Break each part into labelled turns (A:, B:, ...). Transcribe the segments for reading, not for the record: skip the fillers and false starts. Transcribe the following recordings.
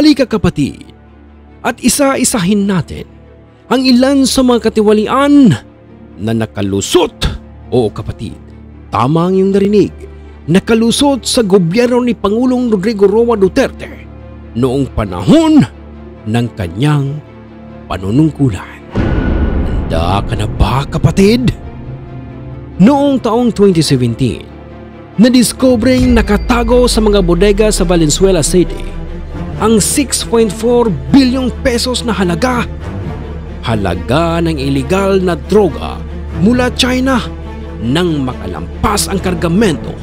A: Halika kapatid, at isa-isahin natin ang ilan sa mga katiwalian na nakalusot. Oo kapatid, tama ang iyong narinig, nakalusot sa gobyerno ni Pangulong Rodrigo Roa Duterte noong panahon ng kanyang panunungkulan. Handa ka na ba kapatid? Noong taong 2017, nadiskobring nakatago sa mga bodega sa Valenzuela City ang 6.4 bilyong pesos na halaga ng iligal na droga mula China nang makalampas ang kargamento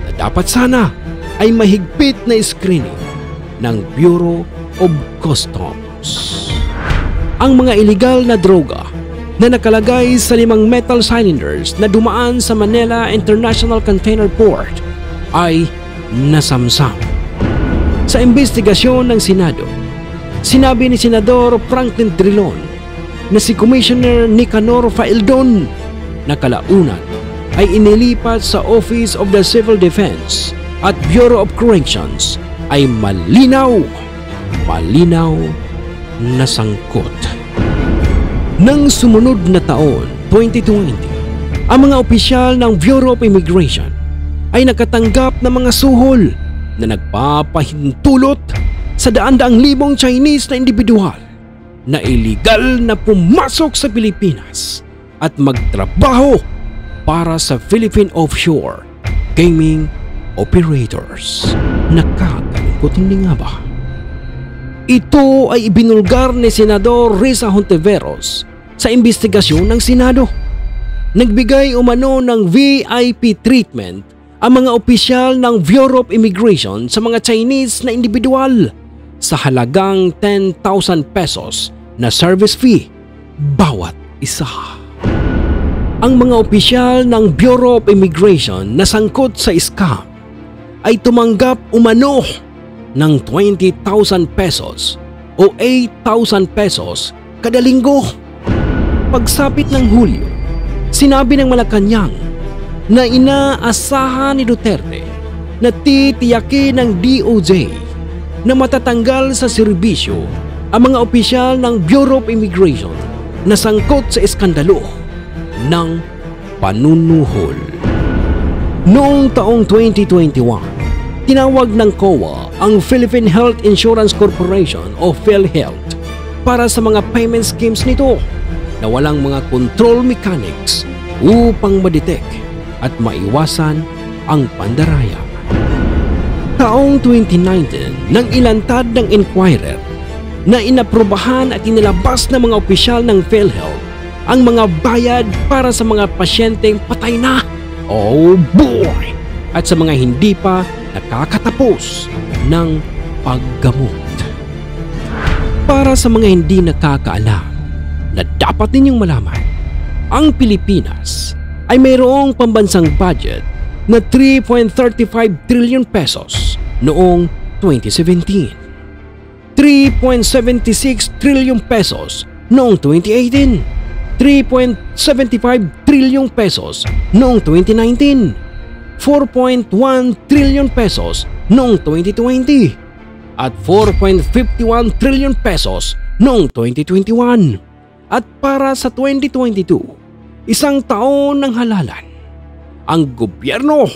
A: na dapat sana ay mahigpit na screening ng Bureau of Customs. Ang mga iligal na droga na nakalagay sa 5 metal cylinders na dumaan sa Manila International Container Port ay nasamsam. Sa investigasyon ng Senado, sinabi ni Senador Franklin Drilon na si Commissioner Nicanor Faeldon na kalaunan ay inilipat sa Office of the Civil Defense at Bureau of Corrections ay malinaw na sangkot. Nang sumunod na taon, 2020, ang mga opisyal ng Bureau of Immigration ay nakatanggap ng mga suhol na nagpapahintulot sa daan-daang libong Chinese na individual na iligal na pumasok sa Pilipinas at magtrabaho para sa Philippine Offshore Gaming Operators. Nakakalungkot hindi nga ba? Ito ay ibinulgar ni Senador Risa Hontiveros sa investigasyon ng Senado. Nagbigay umano ng VIP treatment ang mga opisyal ng Bureau of Immigration sa mga Chinese na individual sa halagang 10,000 pesos na service fee bawat isa. Ang mga opisyal ng Bureau of Immigration na sangkot sa scam ay tumanggap umano ng 20,000 pesos o 8,000 pesos kada linggo. Pagsapit ng Hulyo, sinabi ng Malacanang na inaasahan ni Duterte na titiyakin ng DOJ na matatanggal sa serbisyo ang mga opisyal ng Bureau of Immigration na sangkot sa iskandalo ng panunuhol. Noong taong 2021, tinawag ng COA ang Philippine Health Insurance Corporation o PhilHealth para sa mga payment schemes nito na walang mga control mechanics upang madetect at maiwasan ang pandaraya. Taong 2019 nang ilantad ng Inquirer na inaprubahan at inilabas ng mga opisyal ng PhilHealth ang mga bayad para sa mga pasyenteng patay na, oh boy, at sa mga hindi pa nakakatapos ng paggamot. Para sa mga hindi nakakaalam na dapat ninyong malaman, ang Pilipinas ay mayroong pambansang budget na 3.35 trillion pesos noong 2017, 3.76 trillion pesos noong 2018, 3.75 trillion pesos noong 2019, 4.1 trillion pesos noong 2020 at 4.51 trillion pesos noong 2021. At para sa 2022, isang taon ng halalan, ang gobyerno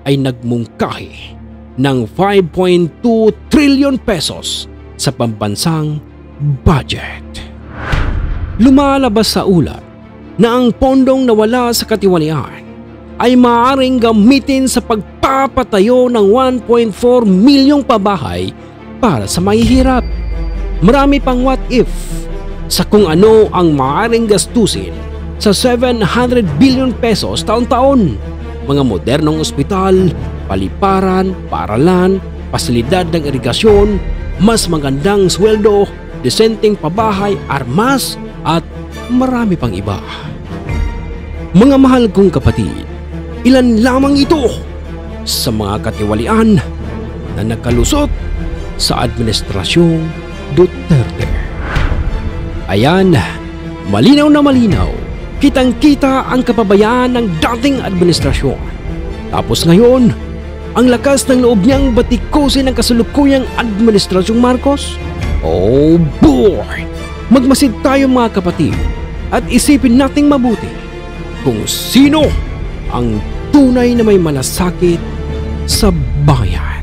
A: ay nagmungkahi ng 5.2 trillion pesos sa pambansang budget. Lumalabas sa ulat na ang pondong nawala sa katiwalian ay maaaring gamitin sa pagpapatayo ng 1.4 milyong pabahay para sa mahihirap. Marami pang what if sa kung ano ang maaaring gastusin sa 700 billion pesos taon-taon. Mga modernong ospital, paliparan, paaralan, pasilidad ng irigasyon, mas magandang sweldo, desenteng pabahay, armas at marami pang iba. Mga mahal kong kapatid, ilan lamang ito sa mga katiwalian na nakalusot sa Administrasyong Duterte. Ayan, malinaw na malinaw, kitang-kita ang kapabayaan ng dating administrasyon. Tapos ngayon, ang lakas ng loob niyang batikusin ang kasalukuyang Administrasyong Marcos? Oh boy! Magmasid tayo mga kapatid at isipin nating mabuti kung sino ang tunay na may malasakit sa bayan.